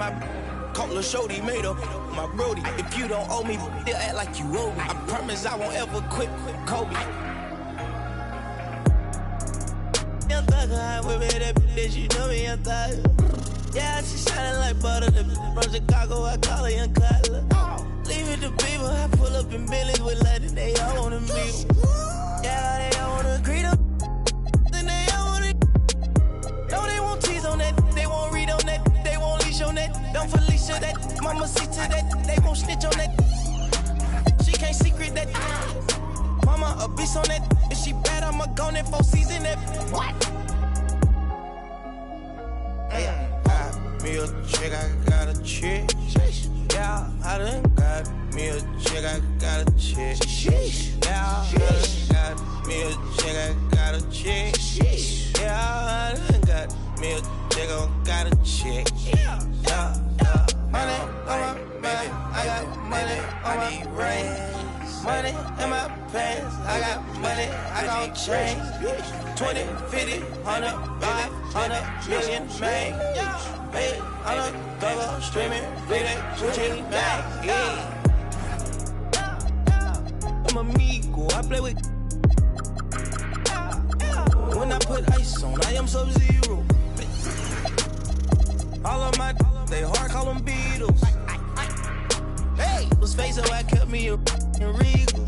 my caught Lil Shorty, made up my brody. If you don't owe me, they'll act like you owe me. I promise I won't ever quit Kobe. Young thugger, I whip it, that bitch, you know me, young thugger. Yeah, she shining like butter, the from Chicago, I call her Young Cutler. Leave it to people, I pull up in Billy's with London, they all wanna meet. Yeah, they all wanna greet them. Then they all wanna. No, they won't tease on that, they won't read on that, they won't leash on that. Don't Felicia that, mama see to that, they won't snitch on that. She can't secret that. Mama a beast on that, if she bad, I'ma go in 4 season that. What? Got me a chick, I got a chick. Yeah, I done got me a chick, I got a chick. Yeah, I done got me a chick, I got a chick. Yeah, I done got me a chick, I got a chick. Yeah. Money on my baby, I got money on my brain. Money in my pants, I got money, I got change. 20, 50, 100, 500 million, man. Hey, I'm a cover, streaming, bleeding, switching back, yeah. I'm amigo, I play with. When I put ice on, I am Sub-Zero. All of my, they hard, call them Beatles. Hey, was face so I kept me a Regal.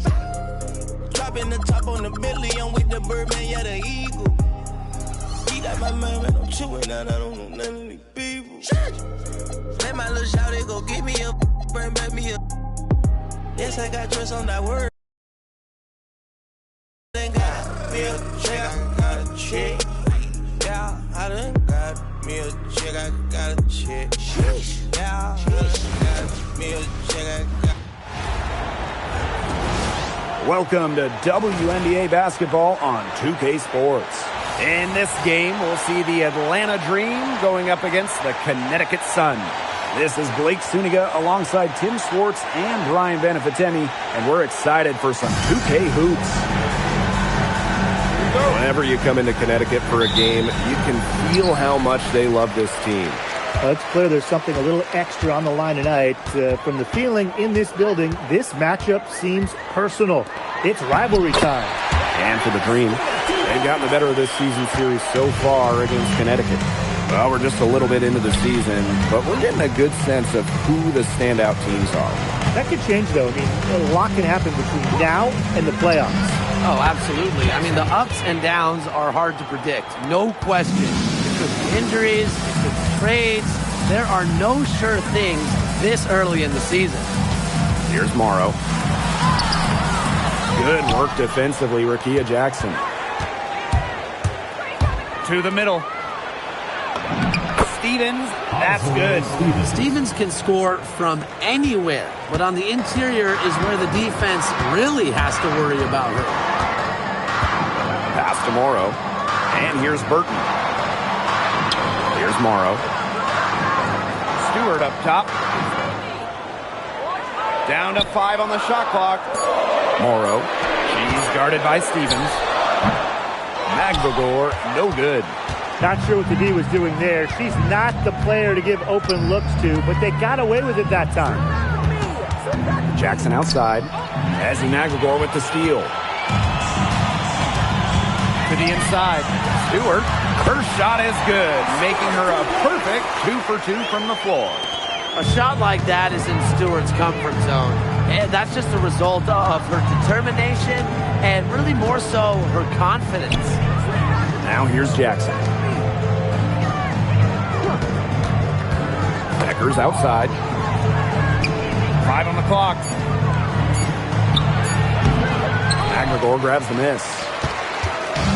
Dropping the top on the Bentley, I'm with the Birdman, yeah, the Eagle. He got my man, I'm chewing out, I don't know none of these people. Let my little shawty go get me a, bring back me a. Yes, I got trust on that word. Then got me a check, I got a check. Yeah, I done got me a check, I got a check. Yeah, I done got me a check, I got. Welcome to WNBA basketball on 2K Sports. In this game, we'll see the Atlanta Dream going up against the Connecticut Sun. This is Blake Suniga alongside Tim Swartz and Ryan Benefitemi, and we're excited for some 2K hoops. Whenever you come into Connecticut for a game, you can feel how much they love this team. Well, it's clear there's something a little extra on the line tonight. From the feeling in this building, this matchup seems personal. It's rivalry time. And for the Dream, they've gotten the better of this season series so far against Connecticut. Well, we're just a little bit into the season, but we're getting a good sense of who the standout teams are. That could change, though. I mean, a lot can happen between now and the playoffs. Oh, absolutely. I mean, the ups and downs are hard to predict. No question. It could be injuries, it could be trades. There are no sure things this early in the season. Here's Morrow. Good work defensively, Rickea Jackson. To the middle. Stevens, that's good. Stevens can score from anywhere, but on the interior is where the defense really has to worry about her. Pass to Morrow. And here's Burton. Here's Morrow. Stewart up top. Down to 5 on the shot clock. Morrow. She's guarded by Stevens. Magbagor, no good. Not sure what the D was doing there. She's not the player to give open looks to, but they got away with it that time. Jackson outside. Ezzy Magbagor with the steal. To the inside. Stewart. Her shot is good, making her a perfect 2 for 2 from the floor. A shot like that is in Stewart's comfort zone. And that's just a result of her determination and really more so her confidence. Now here's Jackson. Becker's outside. 5 on the clock. Magbagor grabs the miss.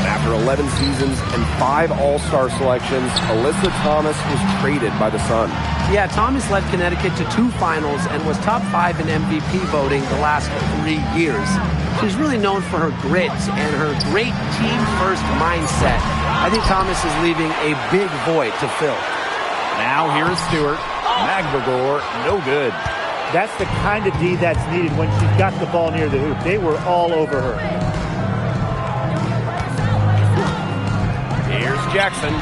After 11 seasons and 5 All-Star selections, Alyssa Thomas was traded by the Sun. Yeah, Thomas led Connecticut to 2 finals and was top 5 in MVP voting the last 3 years. She's really known for her grit and her great team-first mindset. I think Thomas is leaving a big void to fill. Now here's Stewart. Magbagor, no good. That's the kind of D that's needed when she's got the ball near the hoop. They were all over her. Here's Jackson.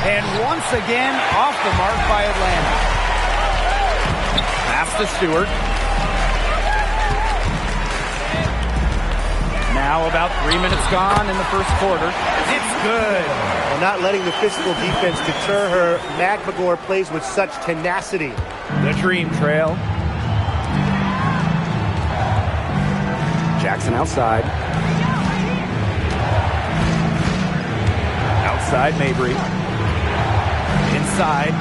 And once again, off the mark by Atlanta. Pass to Stewart. Now about 3 minutes gone in the first quarter. It's good. Well, not letting the physical defense deter her, McMagor plays with such tenacity. The Dream trail. Jackson outside. Outside Mabry. Inside.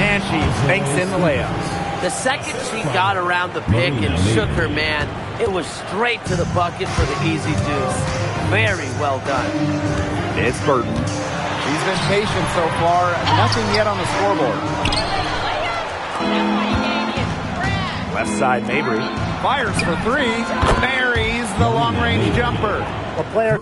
And she banks in the layup. The second she got around the pick and shook her man, it was straight to the bucket for the easy deuce. Very well done. It's Burton. She's been patient so far. Nothing yet on the scoreboard. Left side Mabry. Fires for three. Buries the long-range jumper. A player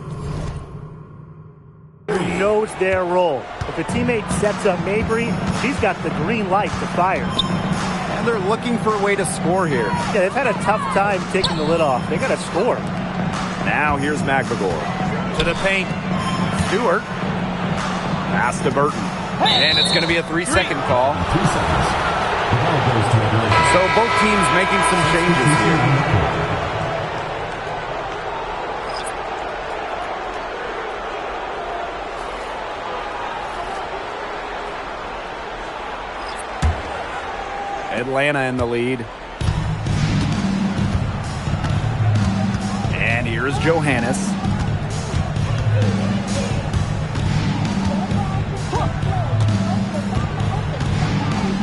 who knows their role. If a teammate sets up Mabry, she's got the green light to fire. And they're looking for a way to score here. Yeah, they've had a tough time taking the lid off. They got to score. Now here's McMagor. To the paint. Stewart. Pass to Burton. And it's going to be a 3-second call. 2 seconds. The ball goes to Atlanta. So both teams making some changes here. Atlanta in the lead. And here's Johannes.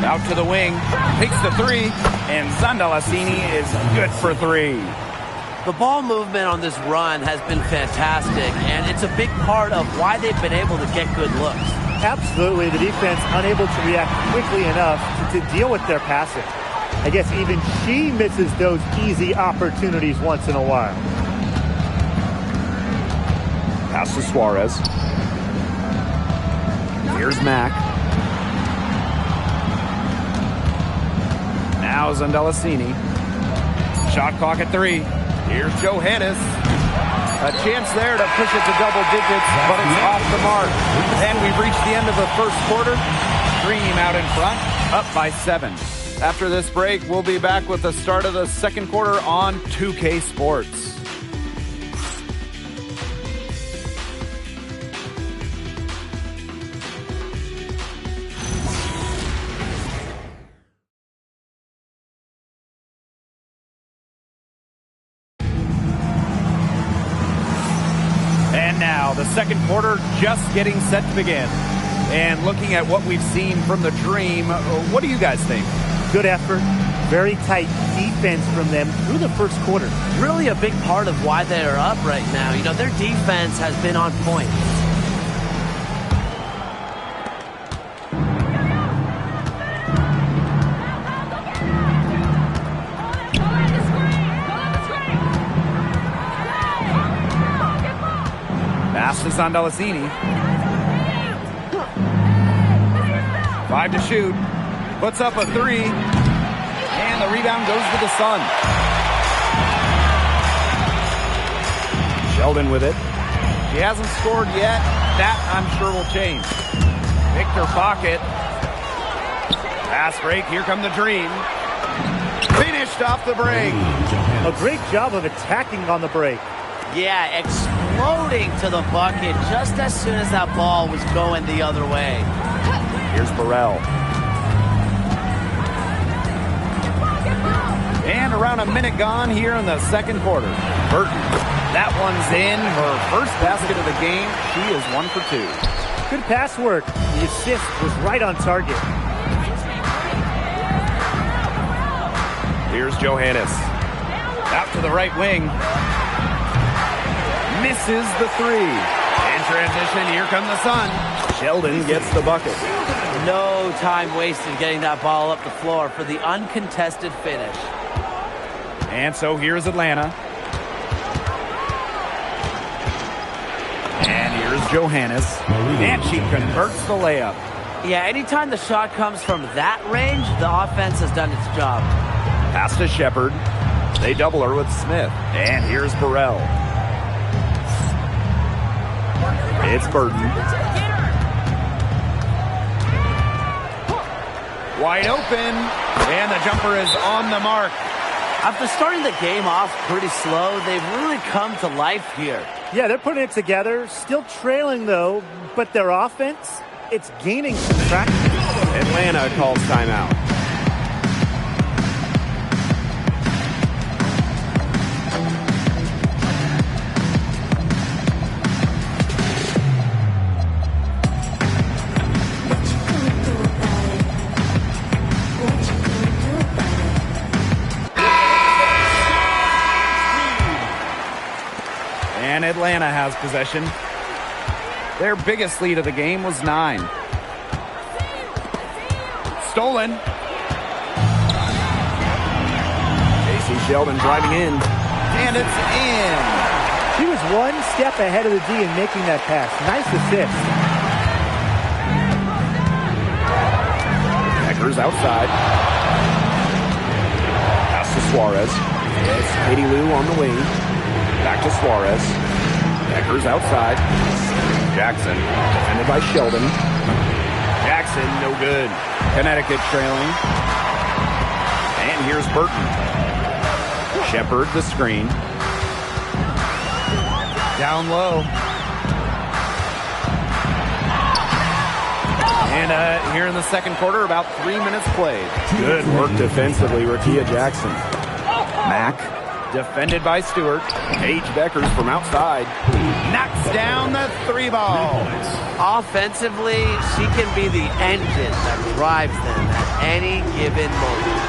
Out to the wing, takes the three, and Zandalacini is good for three. The ball movement on this run has been fantastic, and it's a big part of why they've been able to get good looks. Absolutely, the defense unable to react quickly enough to deal with their passing. I guess even she misses those easy opportunities once in a while. Pass to Suarez. Here's Mack. Now Zandalacini. Shot clock at 3. Here's Johannes. A chance there to push it to double digits, but it's off the mark. And we've reached the end of the first quarter. Dream out in front, up by 7. After this break, we'll be back with the start of the second quarter on 2K Sports. Now, the second quarter just getting set to begin. And looking at what we've seen from the Dream, what do you guys think? Good effort, very tight defense from them through the first quarter. Really a big part of why they are up right now. You know, their defense has been on point. Pass to Zandalacini. 5 to shoot. Puts up a 3. And the rebound goes to the Sun. Sheldon with it. She hasn't scored yet. That, I'm sure, will change. Victor Pocket. Pass break. Here come the Dream. Finished off the break. A great job of attacking on the break. Yeah, exploding to the bucket just as soon as that ball was going the other way. Here's Burrell. And around a minute gone here in the second quarter. Burton. That one's in. Her first basket of the game. She is 1 for 2. Good pass work. The assist was right on target. Here's Johannes. Out to the right wing. Misses the 3. In transition, here come the Sun. Sheldon gets the bucket. No time wasted getting that ball up the floor for the uncontested finish. And so here's Atlanta. And here's Johannes. And she converts the layup. Yeah, anytime the shot comes from that range, the offense has done its job. Pass to Shepard. They double her with Smith. And here's Burrell. It's Burton. Wide open, and the jumper is on the mark. After starting the game off pretty slow, they've really come to life here. Yeah, they're putting it together. Still trailing, though, but their offense, it's gaining some traction. Atlanta calls timeout. And Atlanta has possession. Their biggest lead of the game was 9. Stolen. J.C. Sheldon driving in. And it's in. She was one step ahead of the D in making that pass. Nice assist. Deckers outside. Pass to Suarez. It's Katie Lou on the wing. Back to Suarez. Deckers outside. Jackson, defended by Sheldon. Jackson, no good. Connecticut trailing. And here's Burton. Shepard, the screen. Down low. And here in the second quarter, about 3 minutes played. Good work defensively, Rakia Jackson. Mack. Defended by Stewart. Paige Deckers from outside. Knocks down the 3 ball. Offensively, she can be the engine that drives them at any given moment.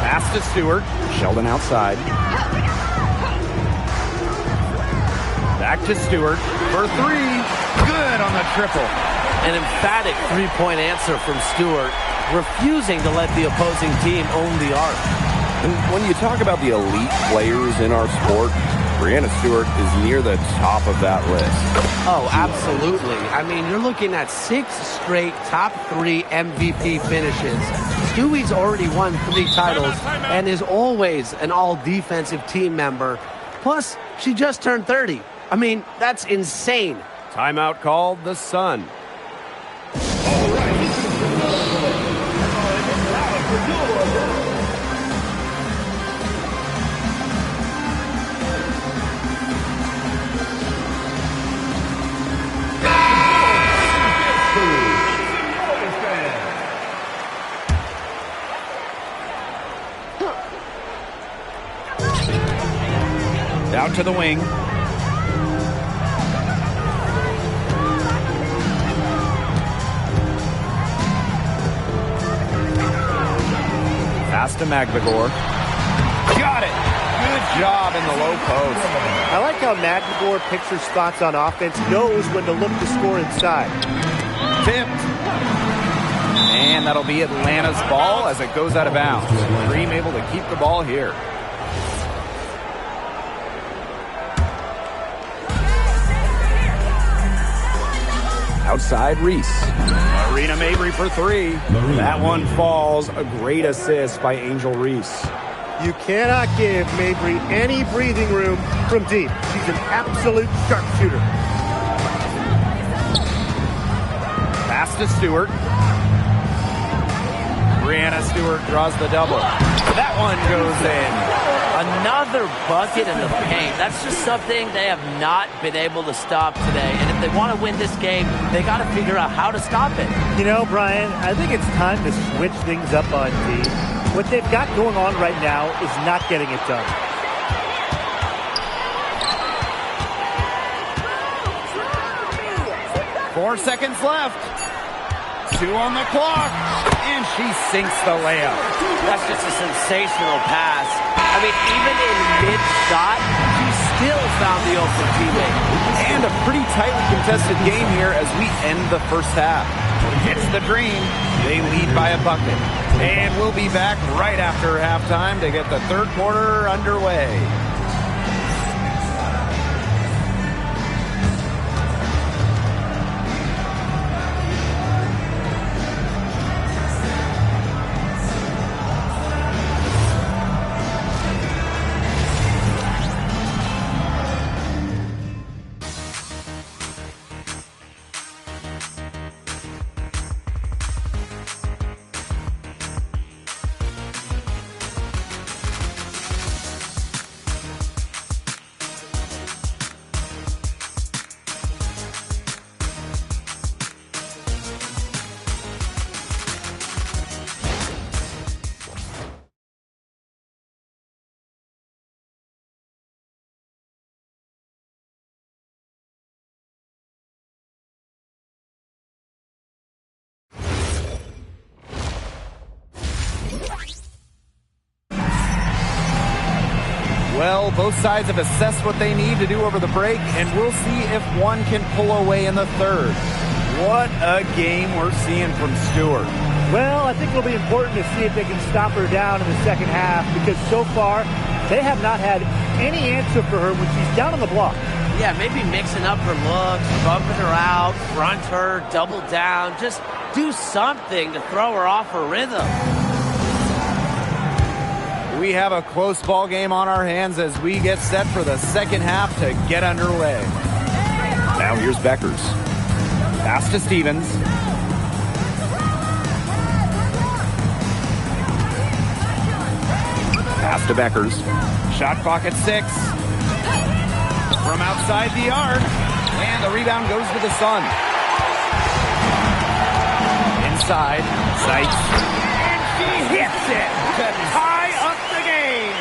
Pass to Stewart. Sheldon outside. Back to Stewart for 3. Good on the triple. An emphatic three-point answer from Stewart, refusing to let the opposing team own the arc. And when you talk about the elite players in our sport, Breanna Stewart is near the top of that list. Oh, absolutely. I mean, you're looking at 6 straight top 3 MVP finishes. Stewie's already won 3 titles and is always an all-defensive team member. Plus, she just turned 30. I mean, that's insane. Timeout called, the Sun. Out to the wing. Pass to Magvigor. Got it. Good job in the low post. I like how Magvigor picks her spots on offense, knows when to look to score inside. Tipped. And that'll be Atlanta's ball as it goes out of bounds. Dream able to keep the ball here. Outside, Reese. Marina Mabrey for 3. That one falls. A great assist by Angel Reese. You cannot give Mabrey any breathing room from deep. She's an absolute sharpshooter. Pass to Stewart. Breanna Stewart draws the double. That one goes in. Another bucket in the paint. That's just something they have not been able to stop today. And if they want to win this game, they got to figure out how to stop it. You know, Brian, I think it's time to switch things up on D. What they've got going on right now is not getting it done. Four seconds left. 2 on the clock. And she sinks the layup. That's just a sensational pass. I mean, even in mid-shot, she still found the open teammate. And a pretty tightly contested game here as we end the first half. It's the Dream. They lead by a bucket. And we'll be back right after halftime to get the third quarter underway. Well, both sides have assessed what they need to do over the break, and we'll see if one can pull away in the third. What a game we're seeing from Stewart. Well, I think it'll be important to see if they can stop her down in the second half, because so far they have not had any answer for her when she's down on the block. Yeah, maybe mixing up her looks, bumping her out, front her, double down. Just do something to throw her off her rhythm. We have a close ball game on our hands as we get set for the second half to get underway. Now here's Beckers. Pass to Stevens. Pass to Beckers. Shot clock at 6. From outside the arc. And the rebound goes to the Sun. Inside. Sights. And she hits it to tie up the game.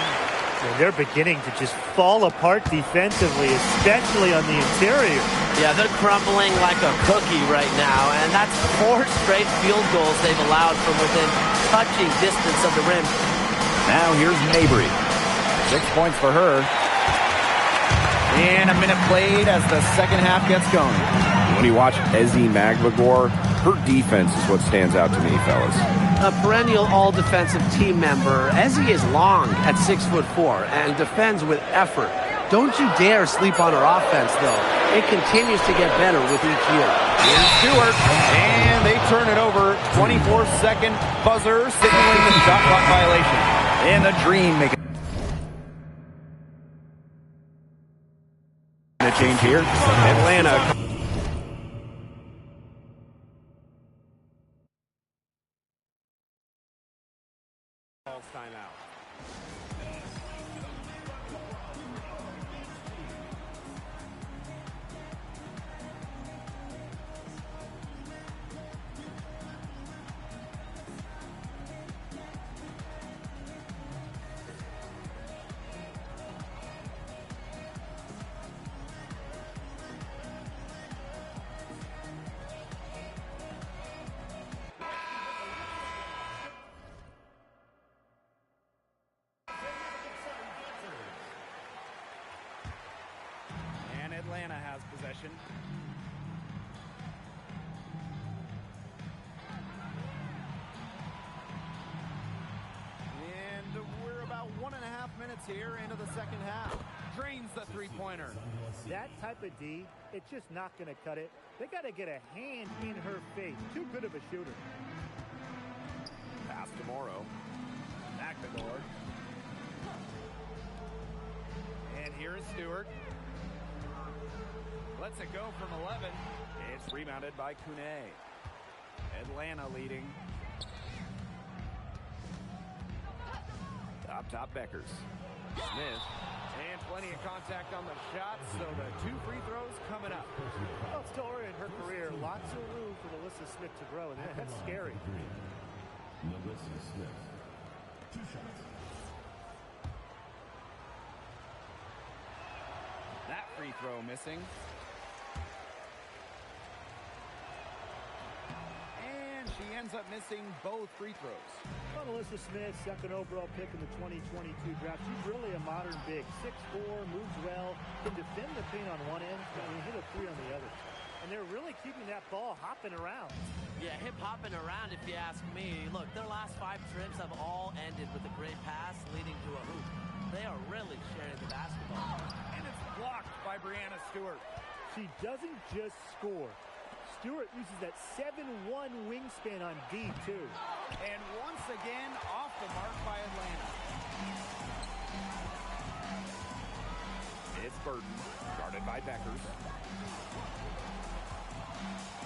So they're beginning to just fall apart defensively, especially on the interior. Yeah, they're crumbling like a cookie right now, and that's 4 straight field goals they've allowed from within touching distance of the rim. Now here's Mabry. 6 points for her. And a minute played as the second half gets going. When you watch Ezi Magbagor, her defense is what stands out to me, fellas. A perennial all-defensive team member, Ezi is long at 6'4" and defends with effort. Don't you dare sleep on her offense, though. It continues to get better with each year. Here's Stewart, and they turn it over. 24-second buzzer signaling the shot clock violation. And the Dream make a change here. Atlanta. Timeout. Atlanta has possession. And we're about 1.5 minutes here into the second half. Drains the three-pointer. That type of D, it's just not going to cut it. They got to get a hand in her face. Too good of a shooter. Pass to Morrow. McNamara. And here is Stewart. Lets it go from 11. It's rebounded by Kune. Atlanta leading. Top Beckers. Smith. And plenty of contact on the shots, so the 2 free throws coming up. Well, still early in her career, lots of room for Melissa Smith to grow, and that's scary. Melissa Smith. 2 shots. That free throw missing. And she ends up missing both free throws. Well, Melissa Smith, second overall pick in the 2022 draft. She's really a modern big. 6'4", moves well, can defend the paint on one end, and hit a 3 on the other. And they're really keeping that ball hopping around. Yeah, hip-hopping around if you ask me. Look, their last 5 trips have all ended with a great pass leading to a hoop. They are really sharing the basketball. And it's blocked by Breanna Stewart. She doesn't just score. Stewart uses that 7'1" wingspan on D, too. And once again, off the mark by Atlanta. It's Burton, guarded by Beckers.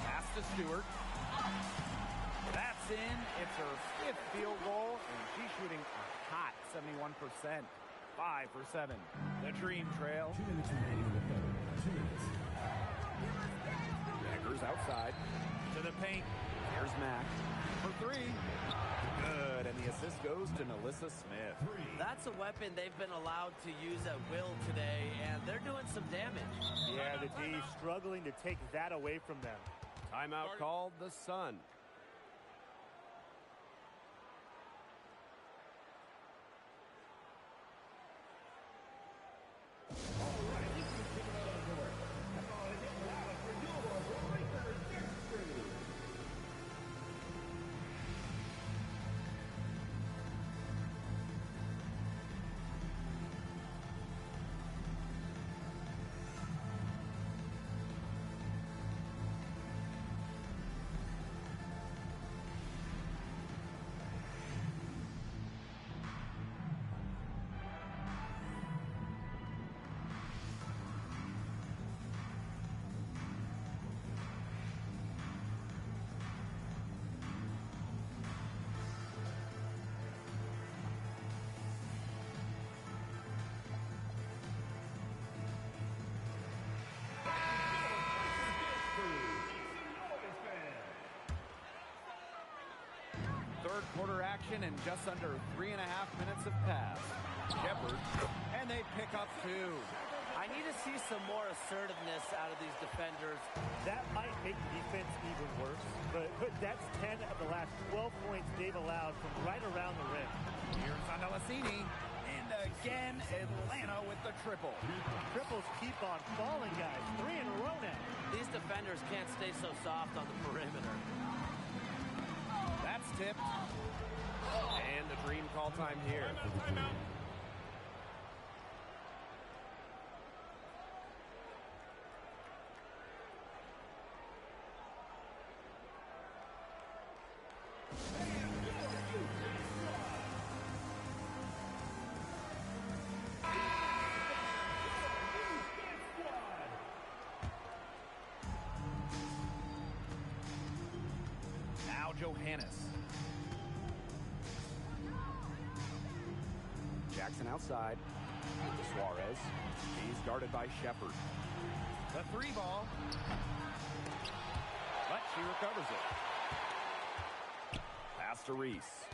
Pass to Stewart. That's in. It's her 5th field goal, and she's shooting a hot 71%. 5 for 7. The Dream trail. 2 minutes remaining in the third. 2 minutes. Beckers outside. To the paint. Here's Mack. For 3. Good. And the assist goes to Melissa Smith. That's a weapon they've been allowed to use at will today, and they're doing some damage. Yeah, the D struggling to take that away from them. Timeout called the Sun. third quarter action and just under 3.5 minutes have passed. Shepard, and they pick up 2. I need to see some more assertiveness out of these defenders. That might make defense even worse, but that's 10 of the last 12 points they've allowed from right around the rim. Here's Andalassini, and again Atlanta with the triple. Triples keep on falling, guys. 3 in a row now. These defenders can't stay so soft on the perimeter. That's tipped. And the Dream call time here. Timeout. Johannes. Jackson outside. Suarez. He's guarded by Shepard. The 3 ball. But she recovers it. Pass to Reese.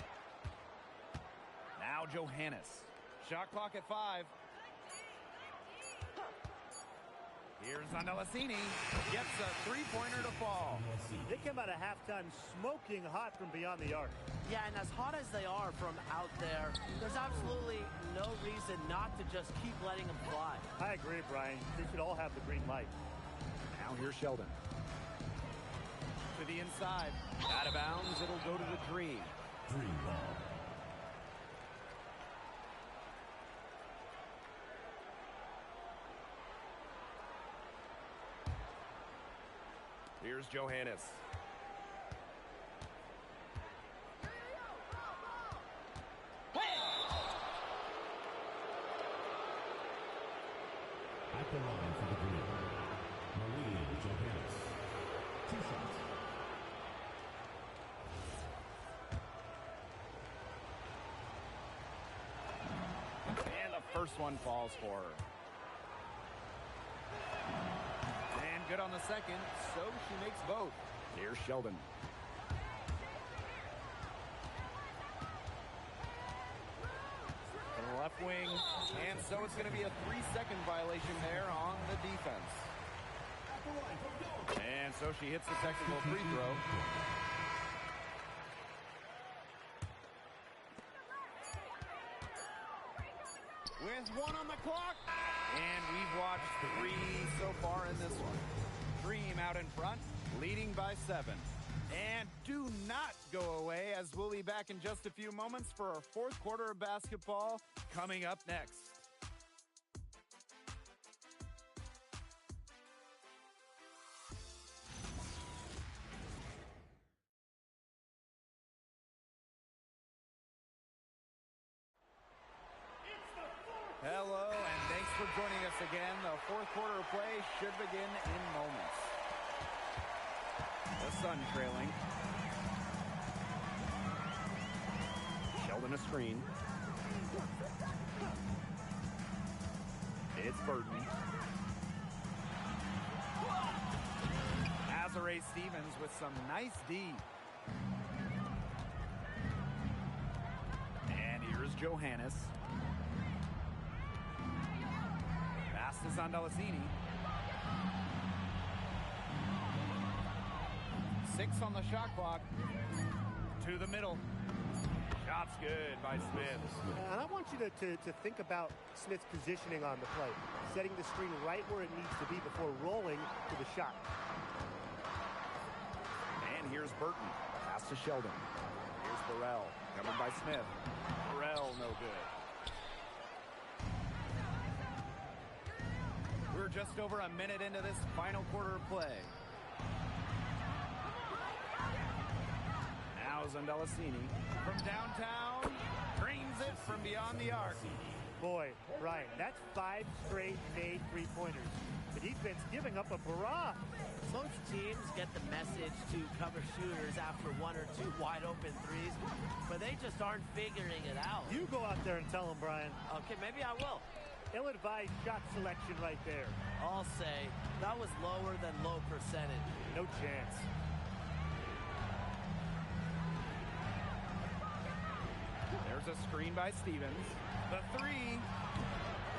Now Johannes. Shot clock at 5. Here's Andalassini. Gets a 3-pointer to fall. They come out of halftime smoking hot from beyond the arc. Yeah, and as hot as they are from out there, there's absolutely no reason not to just keep letting them fly. I agree, Brian. They should all have the green light. Now here's Sheldon. To the inside. Out of bounds. It'll go to the Dream. Dream ball. Here's Johannes. At the line for the Dream, Maria Johannes. 2 shots. And the first one falls for her. Good on the second, so she makes both. Here's Sheldon. From the left wing, and so it's going to be a 3-second violation there on the defense. And so she hits the technical free throw. With 1 on the clock. And we've watched 3 so far in this one. Dream out in front, leading by 7. And do not go away, as we'll be back in just a few moments for our 4th quarter of basketball coming up next. Hello, and thanks for joining us again. The 4th quarter of play should begin in moments. The Sun trailing. Sheldon a screen. It's Burton. Azare Stevens with some nice D. And here's Johannes. Pass is Andalassini. 6 on the shot clock. To the middle. Shot's good by Smith. And I want you to think about Smith's positioning on the play. Setting the screen right where it needs to be before rolling to the shot. And here's Burton. Pass to Sheldon. Here's Burrell. Covered by Smith. Burrell, no good. We're just over a minute into this final quarter of play. Now Andalassini from downtown, drains it from beyond the arc. Boy, Brian, that's 5 straight made 3-pointers. The defense giving up a barrage. Most teams get the message to cover shooters after 1 or 2 wide open threes, but they just aren't figuring it out. You go out there and tell them, Brian. Okay, maybe I will. Ill-advised shot selection right there. I'll say that was lower than low percentage. No chance. Screen by Stevens. The three.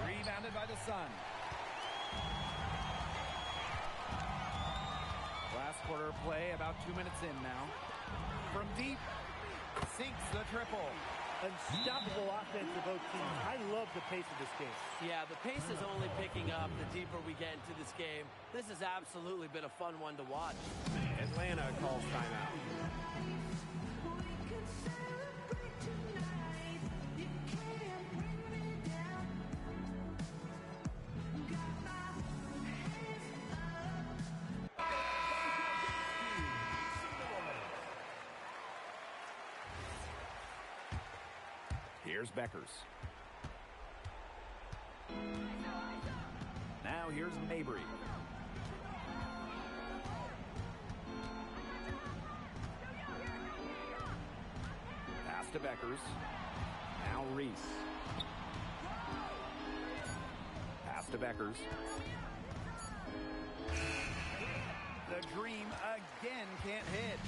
Rebounded by the Sun. Last quarter of play, about 2 minutes in now. From deep, sinks the triple. Unstoppable offense for both teams. I love the pace of this game. Yeah, the pace is only picking up the deeper we get into this game. This has absolutely been a fun one to watch. Atlanta calls timeout. Here's Beckers. Now here's Mabry. Pass to Beckers. Now Reese. Pass to Beckers. The Dream again can't hit.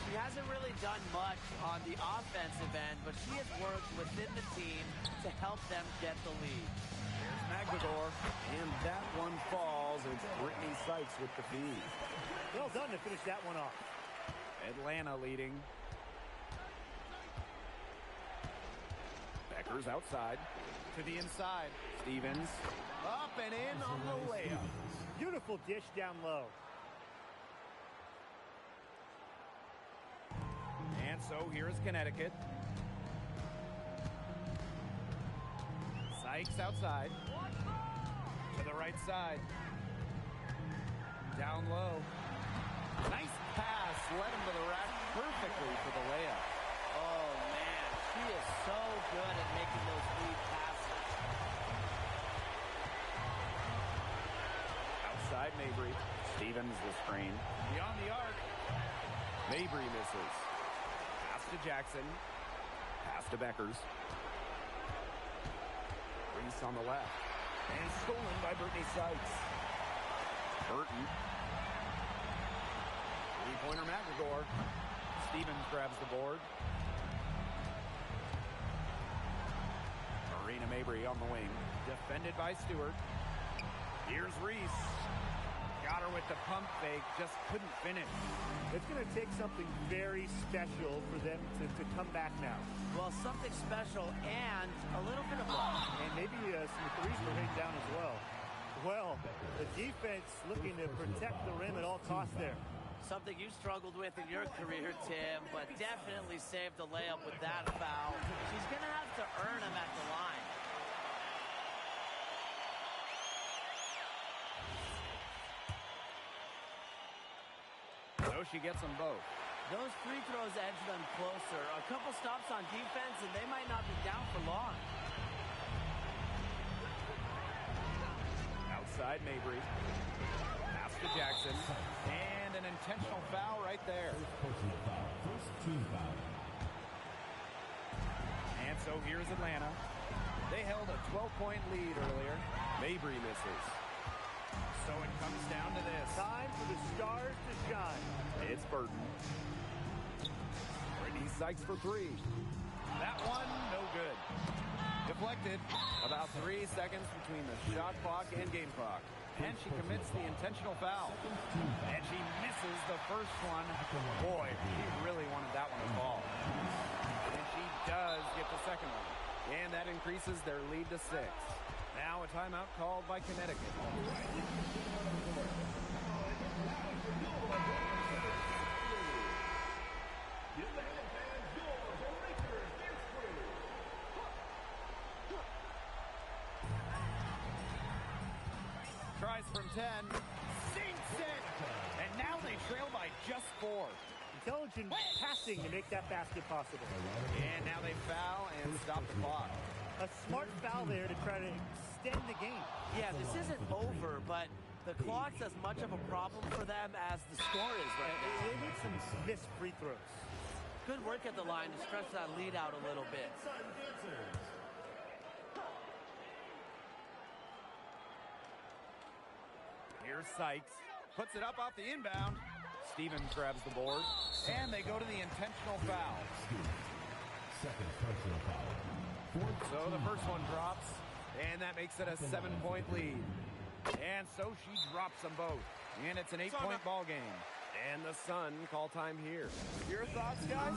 She hasn't really done much on the offensive end, but she has worked within the team to help them get the lead. Here's Magdagor. And that one falls. It's Brittany Sykes with the feed. Well done to finish that one off. Atlanta leading. Beckers outside. To the inside. Stevens. Up and in on the layup. Beautiful dish down low. And so here is Connecticut. Sykes outside. To the right side. Down low. Nice pass. Led him to the rack perfectly for the layup. Oh, man. She is so good at making those lead passes. Outside Mabry. Stevens the screen. Beyond the arc. Mabry misses. Pass to Jackson. Pass to Beckers. Reese on the left. And stolen by Brittany Sykes. Burton. Three-pointer Magdagor. Stevens grabs the board. Marina Mabry on the wing. Defended by Stewart. Here's Reese. Got her with the pump fake. Just couldn't finish. It's going to take something very special for them to come back now. Well, something special and a little bit of luck. And maybe some threes were hitting down as well. Well, the defense looking to protect the rim at all costs there. Something you struggled with in your career, Tim, but definitely saved the layup with that foul. She's going to have to earn him at the line. So she gets them both. Those free throws edge them closer. A couple stops on defense, and they might not be down for long. Outside Mabry. Pass to Jackson. And an intentional foul right there. First team foul. And so here's Atlanta. They held a 12-point lead earlier. Mabry misses. So it comes down to this. Time for the stars to shine. It's Burton. Brittany Sykes for three. That one, no good. Deflected. About 3 seconds between the shot clock and game clock. And she commits the intentional foul. And she misses the first one. Boy, she really wanted that one to fall. And she does get the second one. And that increases their lead to 6. Now a timeout called by Connecticut. Tries from 10. Sinks it! And now they trail by just 4. Intelligent passing to make that basket possible. And now they foul and stop the clock. A smart foul there to try to extend the game. Yeah, this isn't over, but the clock's as much of a problem for them as the score is right now. They need some missed free throws. Good work at the line to stretch that lead out a little bit. Here's Sykes. Puts it up off the inbound. Stevens grabs the board. And they go to the intentional foul. second personal foul. So the first one drops, and that makes it a 7-point lead. And so she drops them both. And it's an 8-point ball game. And the Sun call time here. Your thoughts, guys?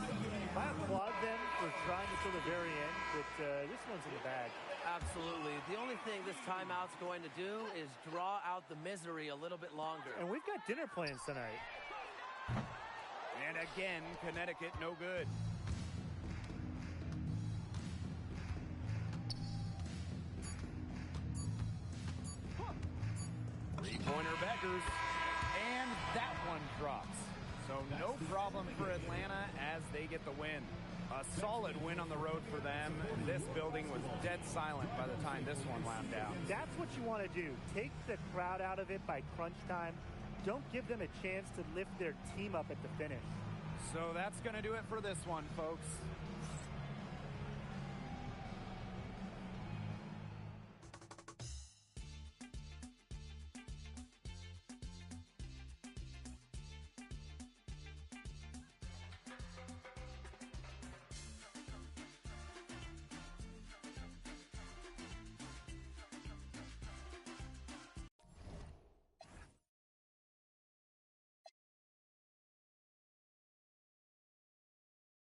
I applaud them for trying until the very end, but this one's in the bag. Absolutely. The only thing this timeout's going to do is draw out the misery a little bit longer. And we've got dinner plans tonight. And again, Connecticut no good. Three-pointer Beckers. And that one drops. So no problem for Atlanta as they get the win. A solid win on the road for them. This building was dead silent by the time this one wound down. That's what you want to do. Take the crowd out of it by crunch time. Don't give them a chance to lift their team up at the finish. So that's going to do it for this one, folks.